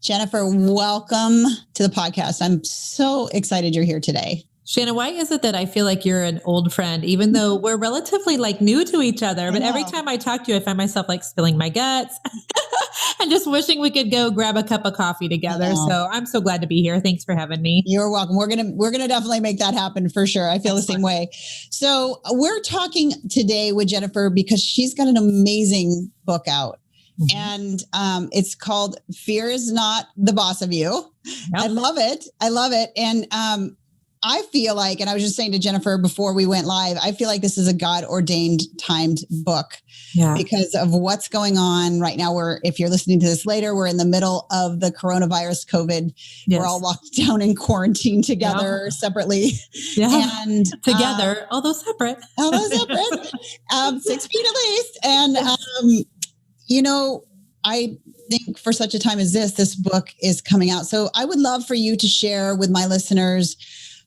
Jennifer, welcome to the podcast. I'm so excited you're here today. Shannon, why is it that I feel like you're an old friend, even though we're relatively new to each other? But every time I talk to you, I find myself spilling my guts and just wishing we could go grab a cup of coffee together. So I'm so glad to be here. Thanks for having me. You're welcome. We're gonna definitely make that happen for sure. I feel the same way. So we're talking today with Jennifer because she's got an amazing book out. And it's called Fear is Not the Boss of You. Yep. I love it. And I feel like, and I was just saying to Jennifer before we went live, I feel like this is a God-ordained timed book because of what's going on right now. If you're listening to this later, we're in the middle of the coronavirus COVID. Yes. We're all locked down in quarantine together separately. Yeah. And together, although separate. 6 feet at least. And, I think for such a time as this book is coming out. So I would love for you to share with my listeners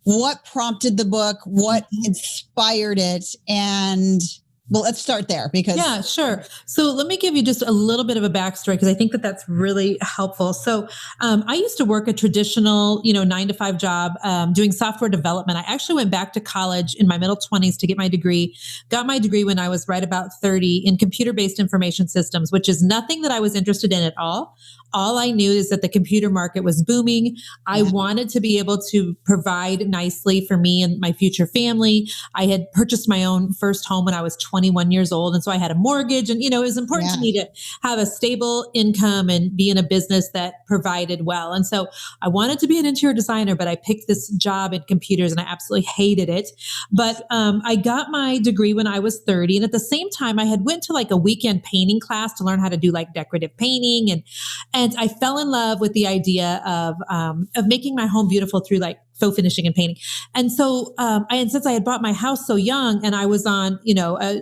what prompted the book, what inspired it, and let's start there because. Yeah, sure. So let me give you just a little bit of a backstory because I think that that's really helpful. So I used to work a traditional, 9-to-5 job doing software development. I actually went back to college in my middle 20s to get my degree, got my degree when I was right about 30 in computer-based information systems, which is nothing that I was interested in at all. All I knew is that the computer market was booming. I wanted to be able to provide nicely for me and my future family. I had purchased my own first home when I was 21 years old. And so I had a mortgage and, it was important to me to have a stable income and be in a business that provided well. And so I wanted to be an interior designer, but I picked this job in computers and I absolutely hated it. But I got my degree when I was 30. And at the same time, I had went to a weekend painting class to learn how to do decorative painting. And I fell in love with the idea of making my home beautiful through faux finishing and painting. And so, since I had bought my house so young and I was on,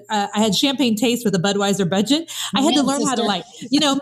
I had champagne taste with a Budweiser budget. I had to learn how to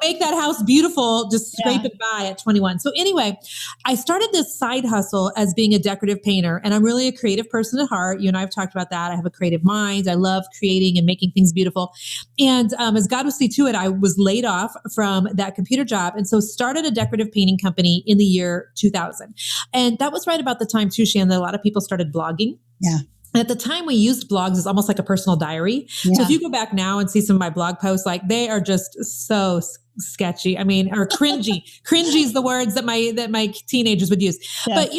make that house beautiful, just scrape it by at 21. So anyway, I started this side hustle as being a decorative painter, and I'm really a creative person at heart. You and I have talked about that. I have a creative mind. I love creating and making things beautiful. And as God would see to it, I was laid off from that computer job. And so started a decorative painting company in the year 2000. And that was right about the time too, Shannon, that a lot of people started blogging. Yeah. And at the time we used blogs as almost like a personal diary. Yeah. So if you go back now and see some of my blog posts, they are just so sketchy. Or cringy. Cringy is the words that my teenagers would use. Yeah. But,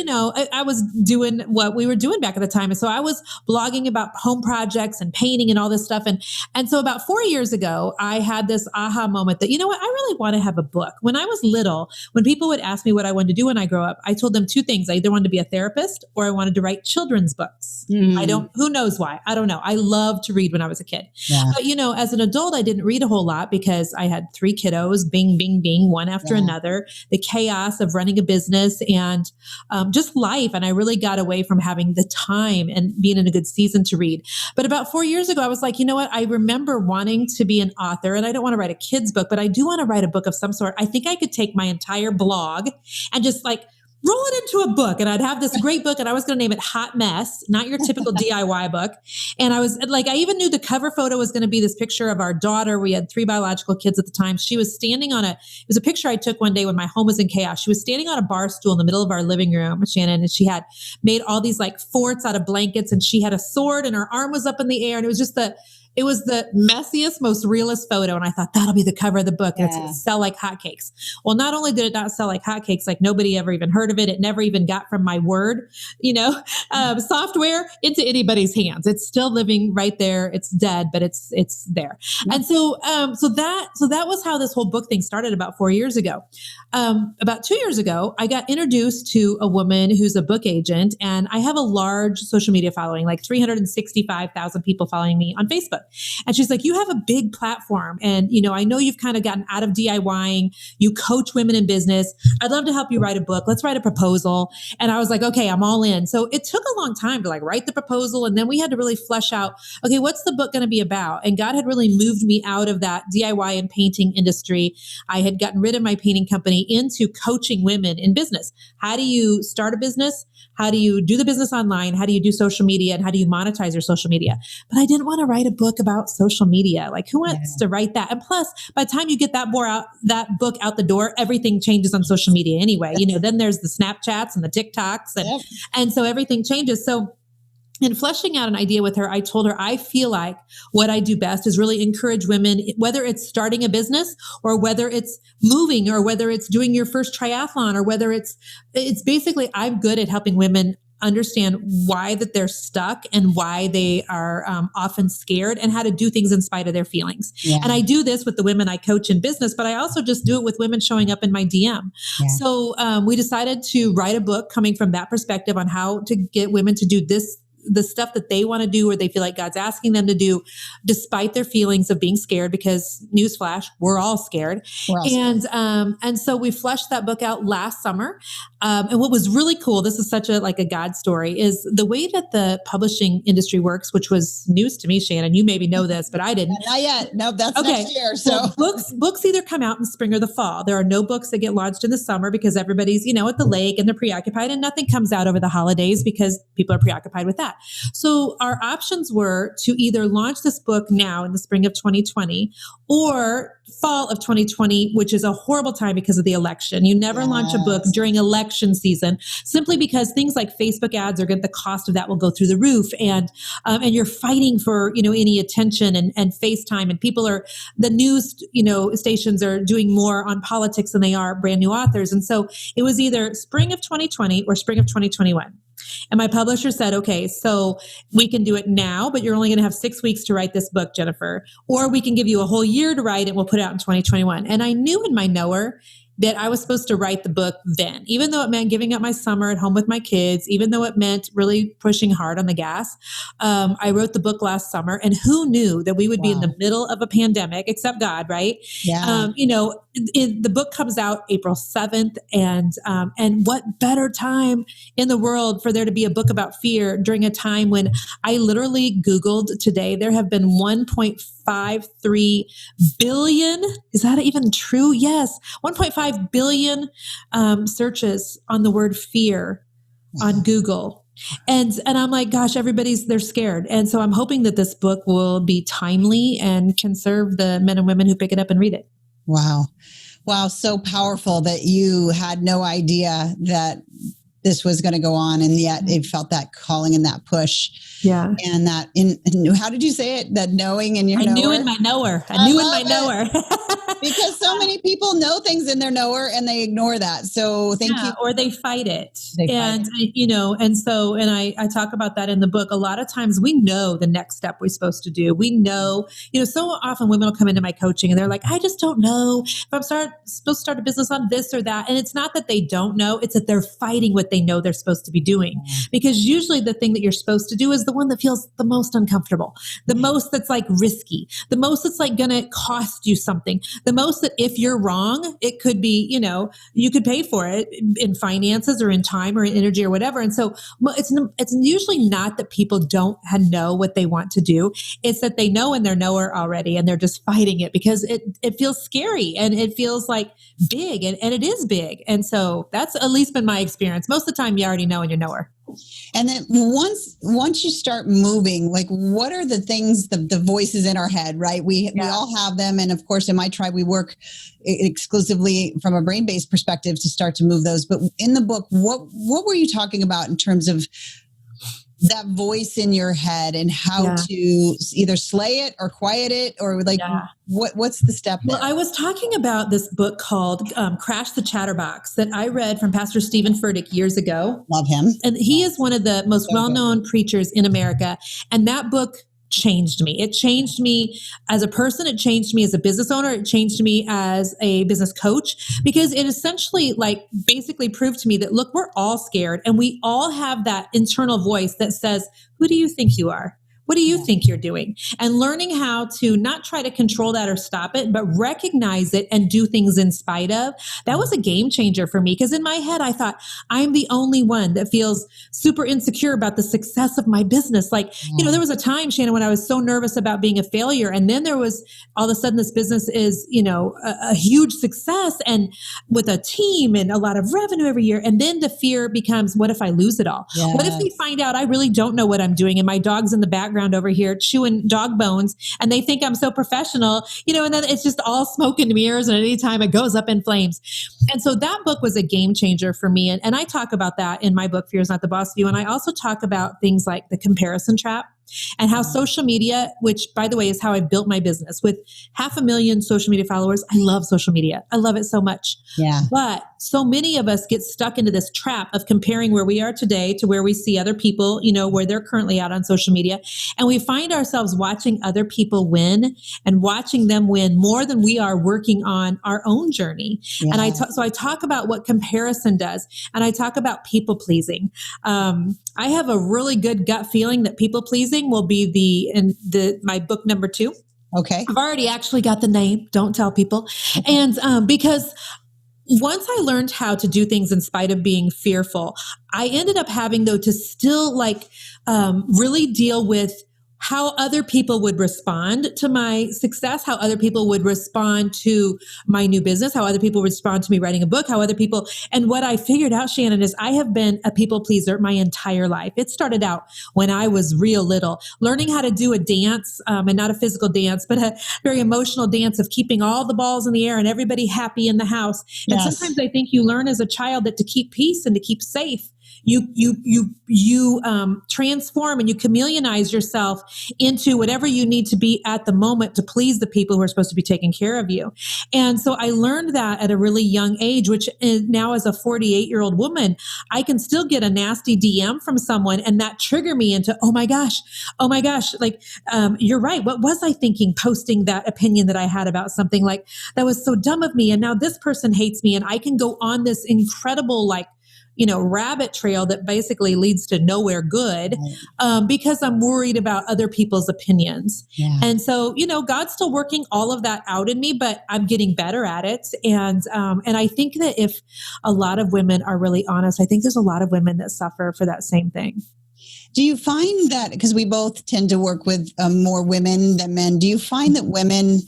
I was doing what we were doing back at the time. And so I was blogging about home projects and painting and all this stuff. And so about 4 years ago, I had this aha moment that, I really want to have a book. When I was little, when people would ask me what I wanted to do when I grow up, I told them two things. I either wanted to be a therapist or I wanted to write children's books. Who knows why? I don't know. I loved to read when I was a kid. Yeah. But, as an adult, I didn't read a whole lot because I had 3 kiddos. Bing, bing, bing, one after another, the chaos of running a business and just life. And I really got away from having the time and being in a good season to read. But about 4 years ago, I was like, you know what? I remember wanting to be an author and I don't want to write a kid's book, but I do want to write a book of some sort. I think I could take my entire blog and just roll it into a book. And I'd have this great book and I was going to name it Hot Mess, not your typical DIY book. And I was I even knew the cover photo was going to be this picture of our daughter. We had 3 biological kids at the time. She was standing it was a picture I took one day when my home was in chaos. She was standing on a bar stool in the middle of our living room, Shannon, and she had made all these forts out of blankets and she had a sword and her arm was up in the air. And it was just it was the messiest, most realist photo. And I thought that'll be the cover of the book. And it's going to sell like hotcakes. Well, not only did it not sell like hotcakes, nobody ever even heard of it. It never even got from my Word, software into anybody's hands. It's still living right there. It's dead, but it's there. Yeah. And so that was how this whole book thing started about 4 years ago. About 2 years ago, I got introduced to a woman who's a book agent, and I have a large social media following, 365,000 people following me on Facebook. And she's like, you have a big platform. And, I know you've kind of gotten out of DIYing. You coach women in business. I'd love to help you write a book. Let's write a proposal. And I was like, okay, I'm all in. So it took a long time to write the proposal. And then we had to really flesh out, okay, what's the book going to be about? And God had really moved me out of that DIY and painting industry. I had gotten rid of my painting company into coaching women in business. How do you start a business? How do you do the business online? How do you do social media? And how do you monetize your social media? But I didn't want to write a book book about social media. Like, who wants to write that? And plus, by the time you get that book out the door, everything changes on social media anyway. Then there's the Snapchats and the TikToks, and so everything changes. So in fleshing out an idea with her, I told her, I feel like what I do best is really encourage women, whether it's starting a business or whether it's moving or whether it's doing your first triathlon or whether it's basically, I'm good at helping women understand why that they're stuck and why they are often scared and how to do things in spite of their feelings. Yeah. And I do this with the women I coach in business, but I also just do it with women showing up in my DM. Yeah. So we decided to write a book coming from that perspective on how to get women to do the stuff that they want to do or they feel like God's asking them to do despite their feelings of being scared, because newsflash, we're all scared. And so we fleshed that book out last summer. And what was really cool, this is such a God story, is the way that the publishing industry works, which was news to me, Shannon. You maybe know this, but I didn't. Not yet. No, that's next year. So books either come out in spring or the fall. There are no books that get launched in the summer because everybody's, at the lake and they're preoccupied, and nothing comes out over the holidays because people are preoccupied with that. So our options were to either launch this book now in the spring of 2020 or fall of 2020, which is a horrible time because of the election. You never launch a book during election season, simply because things like Facebook ads the cost of that will go through the roof. And you're fighting for, any attention and FaceTime, and the news, stations are doing more on politics than they are brand new authors. And so it was either spring of 2020 or spring of 2021. And my publisher said, okay, so we can do it now, but you're only going to have 6 weeks to write this book, Jennifer, or we can give you a whole year to write it. We'll put it out in 2021. And I knew in my knower that I was supposed to write the book then, even though it meant giving up my summer at home with my kids, even though it meant really pushing hard on the gas. I wrote the book last summer, and who knew that we would be in the middle of a pandemic, except God, right? Yeah. The book comes out April 7th, and what better time in the world for there to be a book about fear during a time when I literally Googled today, there have been 1.53 billion. Is that even true? Yes. 1.5 billion searches on the word fear on Google. And I'm like, gosh, they're scared. And so I'm hoping that this book will be timely and can serve the men and women who pick it up and read it. Wow. So powerful that you had no idea that this was going to go on, and yet it felt that calling and that push. Yeah. And how did you say it? That knowing in your knower? I knew in my knower. Because so many people know things in their knower and they ignore that. So thank you. Or they fight it. And I talk about that in the book. A lot of times we know the next step we're supposed to do. We know, so often women will come into my coaching and they're like, I just don't know if I'm supposed to start a business on this or that. And it's not that they don't know, it's that they're fighting what they know they're supposed to be doing. Because usually the thing that you're supposed to do is the one that feels the most uncomfortable, the most that's like risky, the most that's like going to cost you something, the most that if you're wrong, it could be, you could pay for it in finances or in time or in energy or whatever. And so it's usually not that people don't know what they want to do. It's that they know in their knower already and they're just fighting it because it feels scary and it feels like big and it is big. And so that's at least been my experience. Most of the time you already know in your knower. And then once you start moving, like what are the things, the voices in our head, right? We all have them. And of course, in my tribe, we work exclusively from a brain-based perspective to start to move those. But in the book, what were you talking about in terms of that voice in your head and how to either slay it or quiet it or what's the step there? Well, I was talking about this book called Crash the Chatterbox that I read from Pastor Stephen Furtick years ago. Love him. And he is one of the most well-known preachers in America. And that book changed me. It changed me as a person. It changed me as a business owner. It changed me as a business coach because it essentially basically proved to me that, look, we're all scared and we all have that internal voice that says, who do you think you are? What do you think you're doing? And learning how to not try to control that or stop it, but recognize it and do things in spite of. That was a game changer for me because in my head, I thought I'm the only one that feels super insecure about the success of my business. There was a time, Shannon, when I was so nervous about being a failure. And then there was all of a sudden this business is, a huge success and with a team and a lot of revenue every year. And then the fear becomes, what if I lose it all? Yes. What if we find out I really don't know what I'm doing and my dog's in the background background over here chewing dog bones, and they think I'm so professional, and then it's just all smoke and mirrors, and anytime it goes up in flames. And so that book was a game changer for me. And I talk about that in my book, Fear is Not the Boss of You. And I also talk about things like the comparison trap and how social media, which by the way, is how I built my business with 500,000 social media followers. I love social media. I love it so much. Yeah. But so many of us get stuck into this trap of comparing where we are today to where we see other people, where they're currently out on social media. And we find ourselves watching other people win and watching them win more than we are working on our own journey. Yeah. And so I talk about what comparison does, and I talk about people pleasing. I have a really good gut feeling that people pleasing will be my book number 2. Okay. I've already actually got the name. Don't tell people. And because once I learned how to do things in spite of being fearful, I ended up having though to still really deal with how other people would respond to my success, how other people would respond to my new business, how other people respond to me writing a book, and what I figured out, Shannon, is I have been a people pleaser my entire life. It started out when I was real little, learning how to do a dance, and not a physical dance, but a very emotional dance of keeping all the balls in the air and everybody happy in the house. Yes. And sometimes I think you learn as a child that to keep peace and to keep safe, you transform and you chameleonize yourself into whatever you need to be at the moment to please the people who are supposed to be taking care of you. And so I learned that at a really young age, which is now as a 48-year-old woman, I can still get a nasty DM from someone and that trigger me into, oh my gosh, you're right. What was I thinking posting that opinion that I had about something, like that was so dumb of me. And now this person hates me, and I can go on this incredible, rabbit trail that basically leads to nowhere good, because I'm worried about other people's opinions. Yeah. And so, God's still working all of that out in me, but I'm getting better at it. And I think that if a lot of women are really honest, I think there's a lot of women that suffer for that same thing. Do you find that, because we both tend to work with more women than men, do you find that women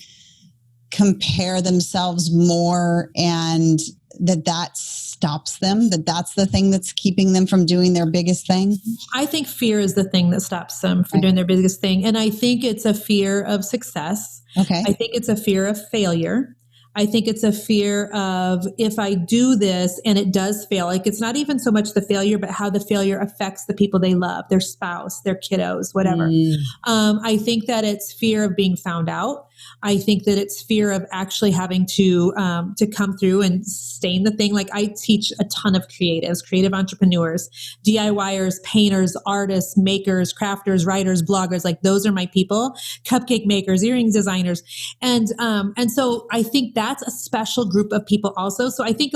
compare themselves more and that stops them, that's the thing that's keeping them from doing their biggest thing? I think fear is the thing that stops them from doing their biggest thing. And I think it's a fear of success. Okay. I think it's a fear of failure. I think it's a fear of, if I do this and it does fail, it's not even so much the failure, but how the failure affects the people they love, their spouse, their kiddos, whatever. I think that it's fear of being found out. I think that it's fear of actually having to come through and stain the thing. Like, I teach a ton of creatives, creative entrepreneurs, DIYers, painters, artists, makers, crafters, writers, bloggers. Like, those are my people. Cupcake makers, earrings designers. And so I think that's a special group of people also. So I think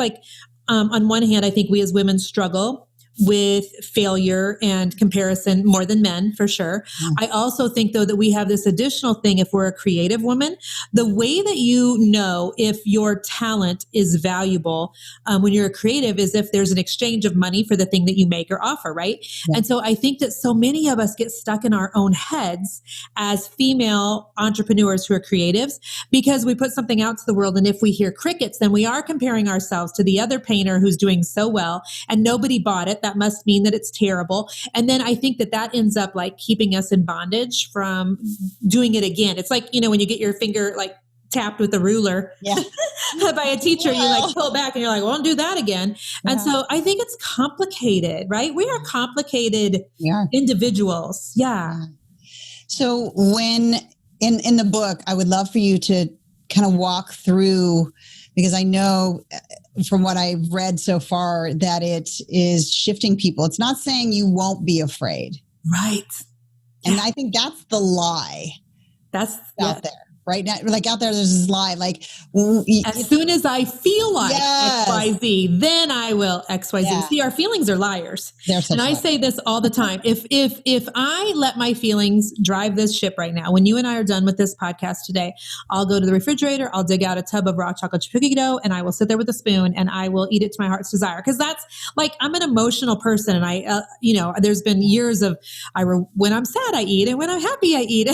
on one hand, I think we as women struggle with failure and comparison more than men, for sure. I also think, though, that we have this additional thing. If we're a creative woman, the way that you know if your talent is valuable when you're a creative is if there's an exchange of money for the thing that you make or offer, right? Yeah. And so I think that so many of us get stuck in our own heads as female entrepreneurs who are creatives, because we put something out to the world, and if we hear crickets, then we are comparing ourselves to the other painter who's doing so well and nobody bought it. That must mean that it's terrible. And then I think that ends up keeping us in bondage from doing it again. It's like, when you get your finger tapped with a ruler by a teacher, you pull back and you're like, well, don't do that again. Yeah. And so I think it's complicated, right? We are complicated individuals. Yeah. So when in the book, I would love for you to kind of walk through, because I know from what I've read so far that it is shifting people. It's not saying you won't be afraid. Right. And I think that's the lie that's out there. Right now, out there, there's this lie. As soon as I feel like XYZ, then I will XYZ. Yeah. See, our feelings are liars. And I say this all the time. If I let my feelings drive this ship right now, when you and I are done with this podcast today, I'll go to the refrigerator, I'll dig out a tub of raw chocolate chip cookie dough, and I will sit there with a spoon and I will eat it to my heart's desire. Because that's I'm an emotional person, and I, there's been years of when I'm sad, I eat, and when I'm happy, I eat.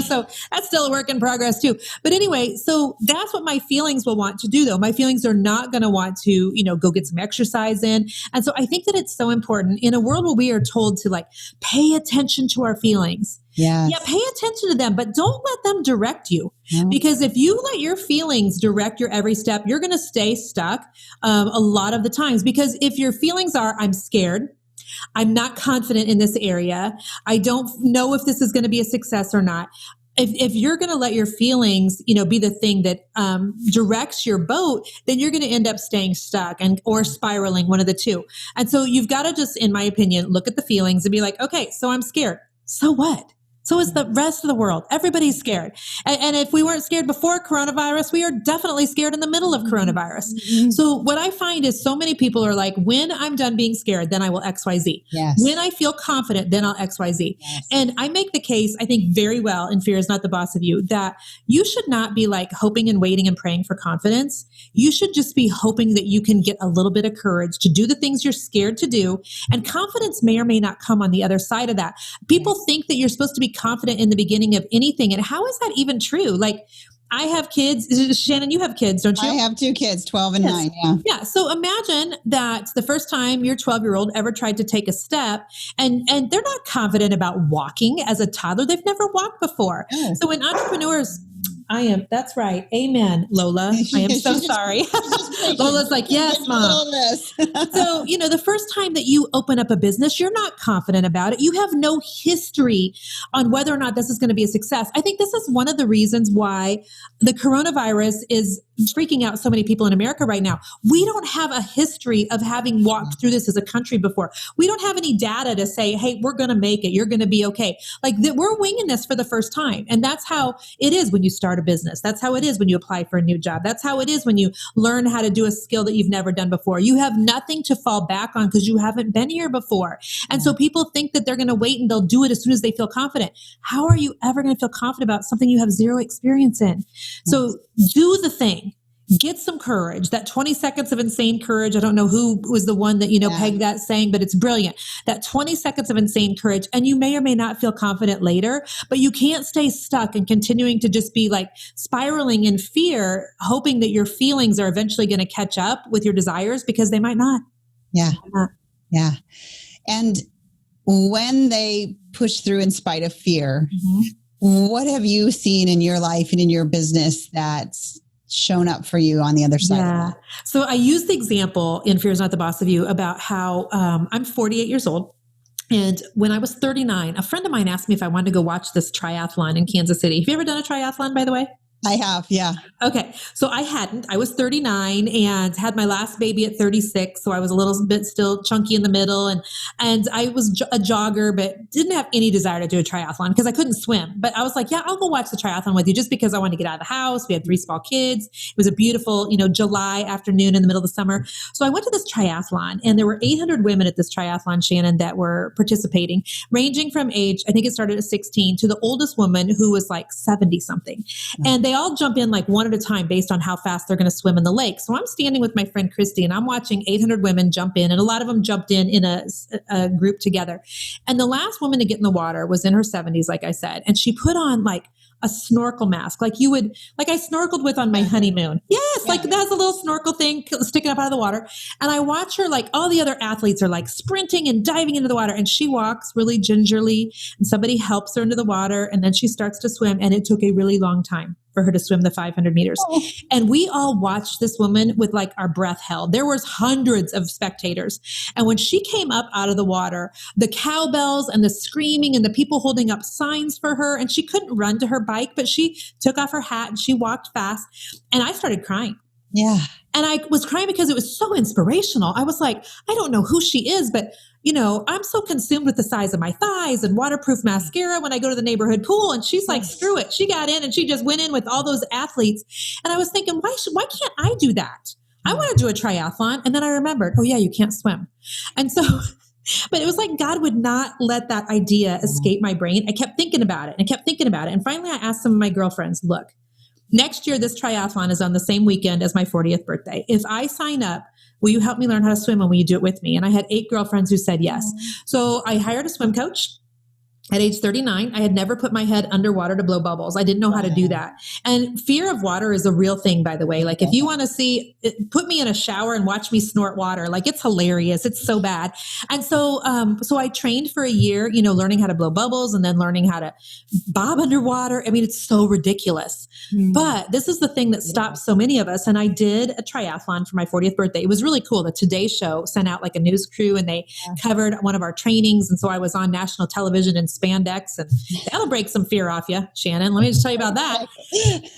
So that's still a work in progress coronavirus too. But anyway, so that's what my feelings will want to do though. My feelings are not going to want to, go get some exercise in. And so I think that it's so important in a world where we are told to like pay attention to our feelings. Yes. Yeah, pay attention to them, but don't let them direct you. No. Because if you let your feelings direct your every step, you're going to stay stuck a lot of the times. Because if your feelings are, I'm scared, I'm not confident in this area, I don't know if this is going to be a success or not. If you're going to let your feelings, be the thing that directs your boat, then you're going to end up staying stuck or spiraling, one of the two. And so you've got to just, in my opinion, look at the feelings and be like, okay, so I'm scared. So what? So is the rest of the world. Everybody's scared. And if we weren't scared before coronavirus, we are definitely scared in the middle of coronavirus. Mm-hmm. So what I find is so many people are like, when I'm done being scared, then I will XYZ. Yes. When I feel confident, then I'll XYZ. Yes. And I make the case, I think very well, in Fear is Not the Boss of You, that you should not be like hoping and waiting and praying for confidence. You should just be hoping that you can get a little bit of courage to do the things you're scared to do. And confidence may or may not come on the other side of that. People think that you're supposed to be confident in the beginning of anything. And how is that even true? Like, I have kids. Shannon, you have kids, don't you? I have 2 kids, 12 and 9. Yeah. Yeah. So imagine that the first time your 12-year-old ever tried to take a step and they're not confident about walking as a toddler. They've never walked before. Oh. So when entrepreneurs, that's right. Amen, Lola. I am so sorry. Lola's like, yes, Mom. So, the first time that you open up a business, you're not confident about it. You have no history on whether or not this is going to be a success. I think this is one of the reasons why the coronavirus is freaking out so many people in America right now. We don't have a history of having walked through this as a country before. We don't have any data to say, hey, we're going to make it. You're going to be okay. Like we're winging this for the first time. And that's how it is when you start a business. That's how it is when you apply for a new job. That's how it is when you learn how to do a skill that you've never done before. You have nothing to fall back on because you haven't been here before. And so people think that they're going to wait and they'll do it as soon as they feel confident. How are you ever going to feel confident about something you have zero experience in? So do the thing. Get some courage. That 20 seconds of insane courage. I don't know who was the one that, pegged that saying, but it's brilliant. That 20 seconds of insane courage. And you may or may not feel confident later, but you can't stay stuck and continuing to just be like spiraling in fear, hoping that your feelings are eventually going to catch up with your desires because they might not. Yeah. Yeah. And when they push through in spite of fear, what have you seen in your life and in your business that's shown up for you on the other side of that? So I use the example in Fear is Not the Boss of You about how I'm 48 years old. And when I was 39, a friend of mine asked me if I wanted to go watch this triathlon in Kansas City. Have you ever done a triathlon, by the way? I have, yeah. Okay. So I hadn't. I was 39 and had my last baby at 36. So I was a little bit still chunky in the middle. And I was a jogger, but didn't have any desire to do a triathlon because I couldn't swim. But I was like, yeah, I'll go watch the triathlon with you just because I wanted to get out of the house. We had 3 small kids. It was a beautiful, July afternoon in the middle of the summer. So I went to this triathlon and there were 800 women at this triathlon, Shannon, that were participating, ranging from age, I think it started at 16, to the oldest woman who was like 70 something. And they all jump in like one at a time based on how fast they're going to swim in the lake. So I'm standing with my friend Christy and I'm watching 800 women jump in, and a lot of them jumped in a group together. And the last woman to get in the water was in her 70s, like I said, and she put on like a snorkel mask, like I snorkeled with on my honeymoon. Yes, like that's a little snorkel thing sticking up out of the water. And I watch her, like all the other athletes are like sprinting and diving into the water, and she walks really gingerly and somebody helps her into the water, and then she starts to swim, and it took a really long time for her to swim the 500 meters. Oh. And we all watched this woman with like our breath held. There was hundreds of spectators. And when she came up out of the water, the cowbells and the screaming and the people holding up signs for her, and she couldn't run to her bike, but she took off her hat and she walked fast. And I started crying. Yeah. And I was crying because it was so inspirational. I was like, I don't know who she is, but I'm so consumed with the size of my thighs and waterproof mascara when I go to the neighborhood pool. And she's like, screw it. She got in and she just went in with all those athletes. And I was thinking, why can't I do that? I want to do a triathlon. And then I remembered, oh yeah, you can't swim. And so, but it was like God would not let that idea escape my brain. I kept thinking about it and finally I asked some of my girlfriends, look, next year, this triathlon is on the same weekend as my 40th birthday. If I sign up, will you help me learn how to swim and will you do it with me? And I had 8 girlfriends who said yes. So I hired a swim coach. At age 39, I had never put my head underwater to blow bubbles. I didn't know how to do that. And fear of water is a real thing, by the way. Like if you want to see, put me in a shower and watch me snort water. Like it's hilarious. It's so bad. And so I trained for a year, learning how to blow bubbles and then learning how to bob underwater. I mean, it's so ridiculous. But this is the thing that stops so many of us. And I did a triathlon for my 40th birthday. It was really cool. The Today Show sent out like a news crew and they covered one of our trainings. And so I was on national television in spandex, and that'll break some fear off you, Shannon. Let me just tell you about that.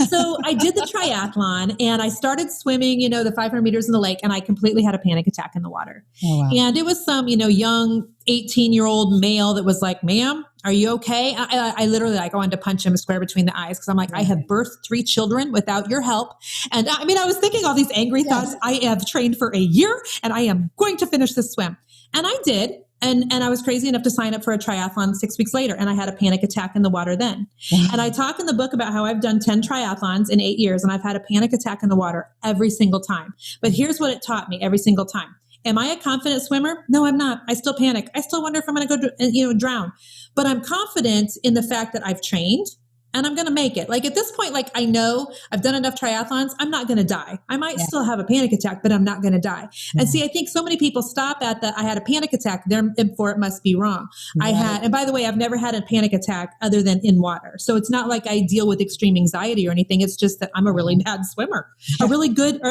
So I did the triathlon and I started swimming, the 500 meters in the lake, and I completely had a panic attack in the water. Oh, wow. And it was some, young 18-year-old male that was like, ma'am, are you okay? I literally I wanted to punch him square between the eyes because I'm like, I have birthed 3 children without your help. And I was thinking all these angry thoughts. I have trained for a year and I am going to finish this swim. And I did. And I was crazy enough to sign up for a triathlon 6 weeks later. And I had a panic attack in the water then. And I talk in the book about how I've done 10 triathlons in 8 years and I've had a panic attack in the water every single time. But here's what it taught me every single time. Am I a confident swimmer? No, I'm not. I still panic. I still wonder if I'm going to go, drown. But I'm confident in the fact that I've trained and I'm going to make it. Like at this point, I know I've done enough triathlons. I'm not going to die. I might still have a panic attack, but I'm not going to die. And see, I think so many people stop at I had a panic attack, therefore it must be wrong. And by the way, I've never had a panic attack other than in water. So it's not like I deal with extreme anxiety or anything. It's just that I'm a really bad swimmer, a really good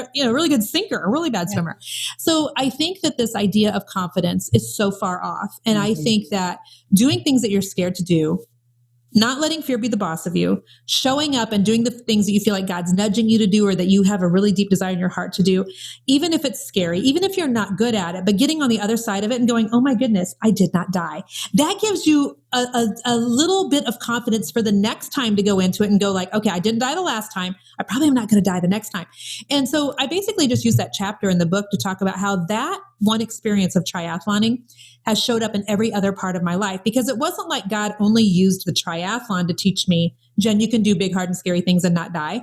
sinker, a really bad swimmer. So I think that this idea of confidence is so far off. And I think that doing things that you're scared to do, not letting fear be the boss of you, showing up and doing the things that you feel like God's nudging you to do or that you have a really deep desire in your heart to do, even if it's scary, even if you're not good at it, but getting on the other side of it and going, oh my goodness, I did not die. That gives you a little bit of confidence for the next time to go into it and go like, okay, I didn't die the last time. I probably am not going to die the next time. And so I basically just used that chapter in the book to talk about how that one experience of triathloning has showed up in every other part of my life, because it wasn't like God only used the triathlon to teach me, Jen, you can do big, hard, and scary things and not die.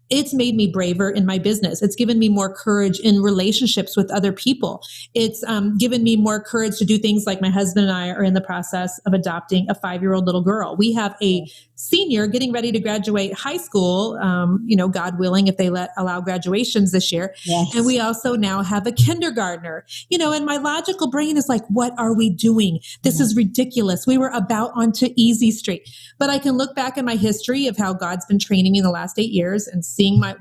It's made me braver in my business. It's given me more courage in relationships with other people. It's given me more courage to do things like my husband and I are in the process of adopting a 5-year-old little girl. We have a senior getting ready to graduate high school, God willing, if they allow graduations this year. Yes. And we also now have a kindergartner, and my logical brain is like, what are we doing? This is ridiculous. We were about onto easy street. But I can look back in my history of how God's been training me in the last 8 years and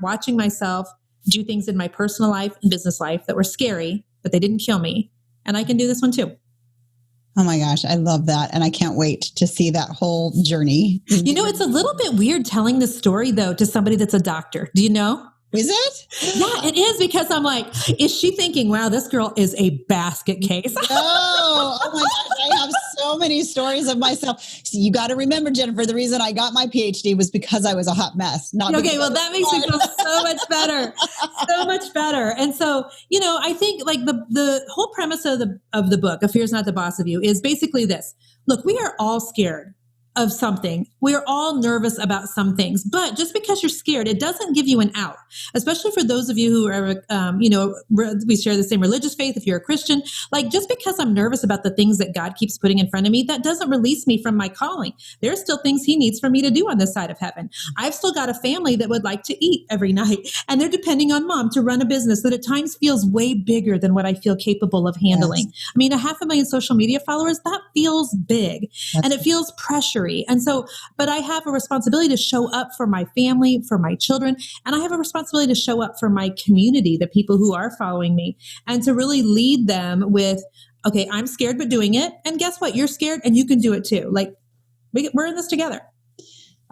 watching myself do things in my personal life and business life that were scary, but they didn't kill me. And I can do this one too. Oh my gosh, I love that. And I can't wait to see that whole journey. It's a little bit weird telling this story though to somebody that's a doctor. Do you know? Is it? Yeah, it is, because I'm like, is she thinking, wow, this girl is a basket case? Oh my gosh, I have so many stories of myself. So you got to remember, Jennifer, the reason I got my PhD was because I was a hot mess. Okay, well, that makes me feel so much better. So much better. And so, I think like the whole premise of the book, A Fear Is Not the Boss of You, is basically this. Look, we are all scared of something. We're all nervous about some things, but just because you're scared, it doesn't give you an out, especially for those of you who are, we share the same religious faith. If you're a Christian, like just because I'm nervous about the things that God keeps putting in front of me, that doesn't release me from my calling. There's still things he needs for me to do on this side of heaven. I've still got a family that would like to eat every night, and they're depending on mom to run a business that at times feels way bigger than what I feel capable of handling. Yes. I mean, 500,000 social media followers, that feels big. And it feels pressure. And so, but I have a responsibility to show up for my family, for my children, and I have a responsibility to show up for my community, the people who are following me, and to really lead them with, okay, I'm scared, but doing it. And guess what? You're scared and you can do it too. Like we're in this together.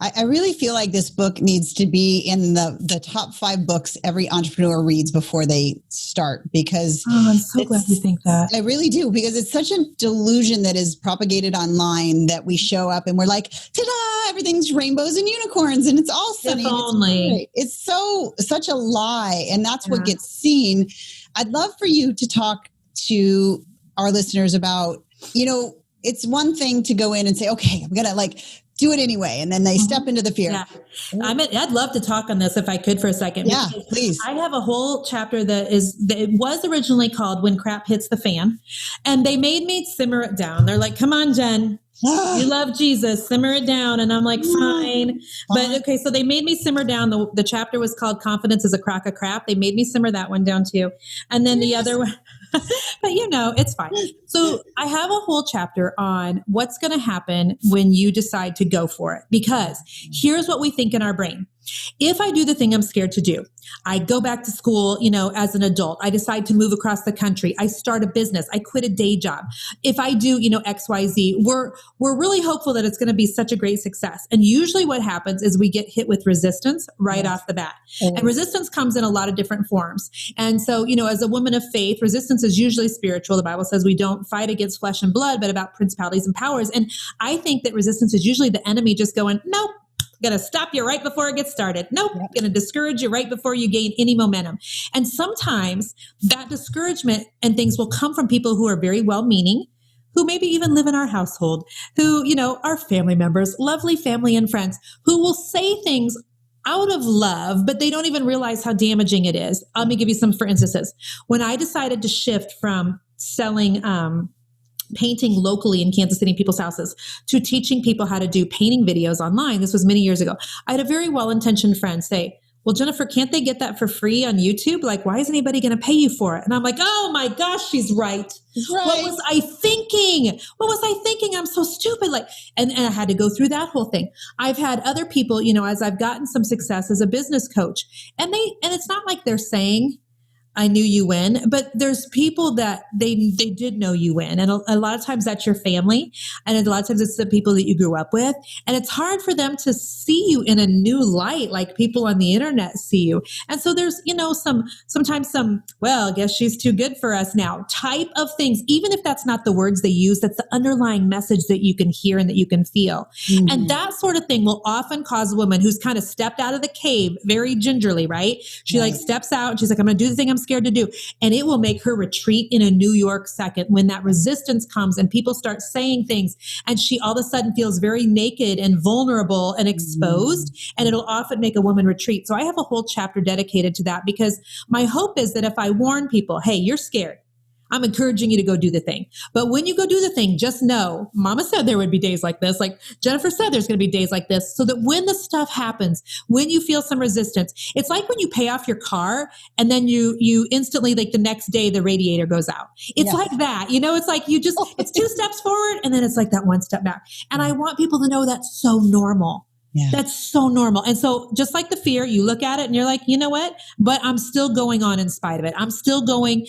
I really feel like this book needs to be in the top 5 books every entrepreneur reads before they start, because I'm so glad you think that. I really do, because it's such a delusion that is propagated online that we show up and we're like, ta-da, everything's rainbows and unicorns and it's all sunny. If only. It's such a lie. And that's what gets seen. I'd love for you to talk to our listeners about, it's one thing to go in and say, okay, I'm going to do it anyway. And then they step into the fear. Yeah. I'd love to talk on this if I could for a second. Yeah, please. I have a whole chapter that was originally called When Crap Hits the Fan. And they made me simmer it down. They're like, come on, Jen, You love Jesus, simmer it down. And I'm like, fine. But okay, so they made me simmer down. The chapter was called Confidence is a Crock of Crap. They made me simmer that one down too. And then the other one, but it's fine. So I have a whole chapter on what's going to happen when you decide to go for it. Because here's what we think in our brain. If I do the thing I'm scared to do, I go back to school, as an adult, I decide to move across the country, I start a business, I quit a day job. If I do, XYZ, we're really hopeful that it's going to be such a great success. And usually what happens is we get hit with resistance right off the bat. And resistance comes in a lot of different forms. And so, as a woman of faith, resistance is usually spiritual. The Bible says we don't fight against flesh and blood, but about principalities and powers. And I think that resistance is usually the enemy just going, nope. Going to stop you right before it gets started. Nope. Going to discourage you right before you gain any momentum. And sometimes that discouragement and things will come from people who are very well-meaning, who maybe even live in our household, who, are family members, lovely family and friends, who will say things out of love, but they don't even realize how damaging it is. Let me give you some for instances. When I decided to shift from selling, painting locally in Kansas City in people's houses to teaching people how to do painting videos online. This was many years ago. I had a very well-intentioned friend say, well, Jennifer, can't they get that for free on YouTube? Like, why is anybody going to pay you for it? And I'm like, oh my gosh, she's right. What was I thinking? I'm so stupid. And I had to go through that whole thing. I've had other people, as I've gotten some success as a business coach, and it's not like they're saying, I knew you when, but there's people that they did know you when. And a lot of times that's your family. And a lot of times it's the people that you grew up with. And it's hard for them to see you in a new light, like people on the internet see you. And so there's, sometimes well, I guess she's too good for us now type of things. Even if that's not the words they use, that's the underlying message that you can hear and that you can feel. Mm-hmm. And that sort of thing will often cause a woman who's kind of stepped out of the cave very gingerly, right? She steps out and she's like, I'm going to do the thing I'm scared to do. And it will make her retreat in a New York second when that resistance comes and people start saying things. And she all of a sudden feels very naked and vulnerable and exposed. And it'll often make a woman retreat. So I have a whole chapter dedicated to that because my hope is that if I warn people, hey, you're scared, I'm encouraging you to go do the thing. But when you go do the thing, just know, Mama said there would be days like this. Like Jennifer said, there's going to be days like this. So that when the stuff happens, when you feel some resistance, it's like when you pay off your car and then you instantly, like the next day, the radiator goes out. It's like that. It's like it's 2 steps forward and then it's like that 1 step back. And I want people to know that's so normal. Yeah. That's so normal. And so just like the fear, you look at it and you're like, you know what? But I'm still going on in spite of it. I'm still going,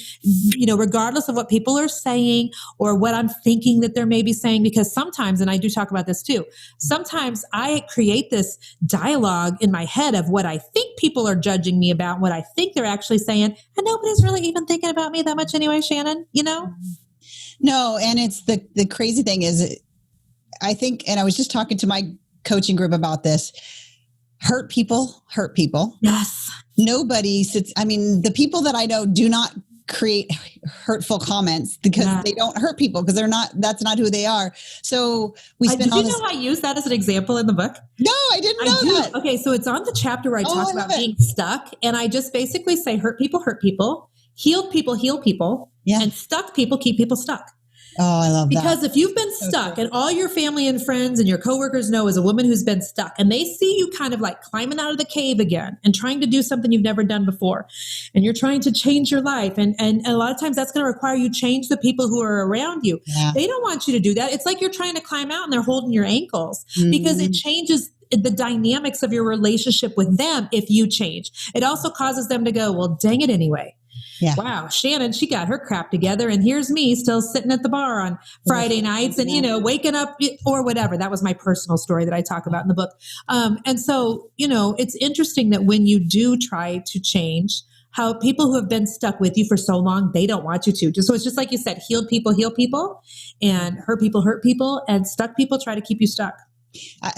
regardless of what people are saying or what I'm thinking that they're maybe saying, because sometimes, and I do talk about this too, sometimes I create this dialogue in my head of what I think people are judging me about, what I think they're actually saying. And nobody's really even thinking about me that much anyway, Shannon, No. And it's the crazy thing is I think, and I was just talking to my coaching group about this. Hurt people. Yes. Nobody sits. I mean, the people that I know do not create hurtful comments because they don't hurt people because that's not who they are. So we spend all this. I use that as an example in the book? No, I didn't know that. Okay. So it's on the chapter where I talk about being stuck. And I just basically say, hurt people, healed people, heal people, and stuck people, keep people stuck. Oh, I love that. Because if you've been stuck and all your family and friends and your coworkers know is a woman who's been stuck and they see you kind of like climbing out of the cave again and trying to do something you've never done before and you're trying to change your life. And a lot of times that's going to require you change the people who are around you. Yeah. They don't want you to do that. It's like you're trying to climb out and they're holding your ankles because it changes the dynamics of your relationship with them if you change. It also causes them to go, well, dang it anyway. Yeah. Wow, Shannon, she got her crap together. And here's me still sitting at the bar on Friday nights and, waking up or whatever. That was my personal story that I talk about in the book. And so, it's interesting that when you do try to change, how people who have been stuck with you for so long, they don't want you to. So it's just like you said, healed people, heal people, and hurt people, and stuck people try to keep you stuck.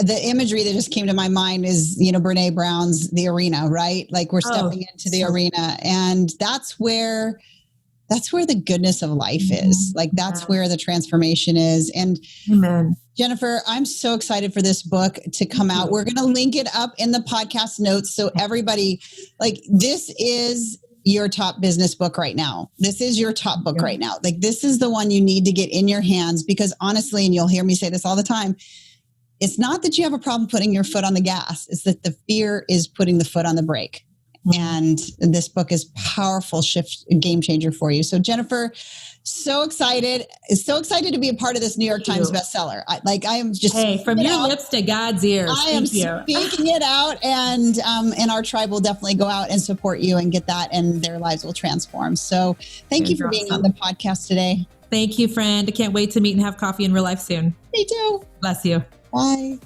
The imagery that just came to my mind is, Brene Brown's The Arena, right? Like we're stepping into the arena, and that's where the goodness of life is. Like that's where the transformation is. And Amen. Jennifer, I'm so excited for this book to come out. We're going to link it up in the podcast notes. So everybody, like this is your top business book right now. This is your top book right now. Like, this is the one you need to get in your hands, because honestly, and you'll hear me say this all the time, it's not that you have a problem putting your foot on the gas. It's that the fear is putting the foot on the brake. And this book is powerful game changer for you. So Jennifer, so excited to be a part of this New York Times bestseller. I am just, from your lips to God's ears. I am speaking it out, and our tribe will definitely go out and support you and get that, and their lives will transform. So thank you for being on the podcast today. Thank you, friend. I can't wait to meet and have coffee in real life soon. Me too. Bless you. Bye.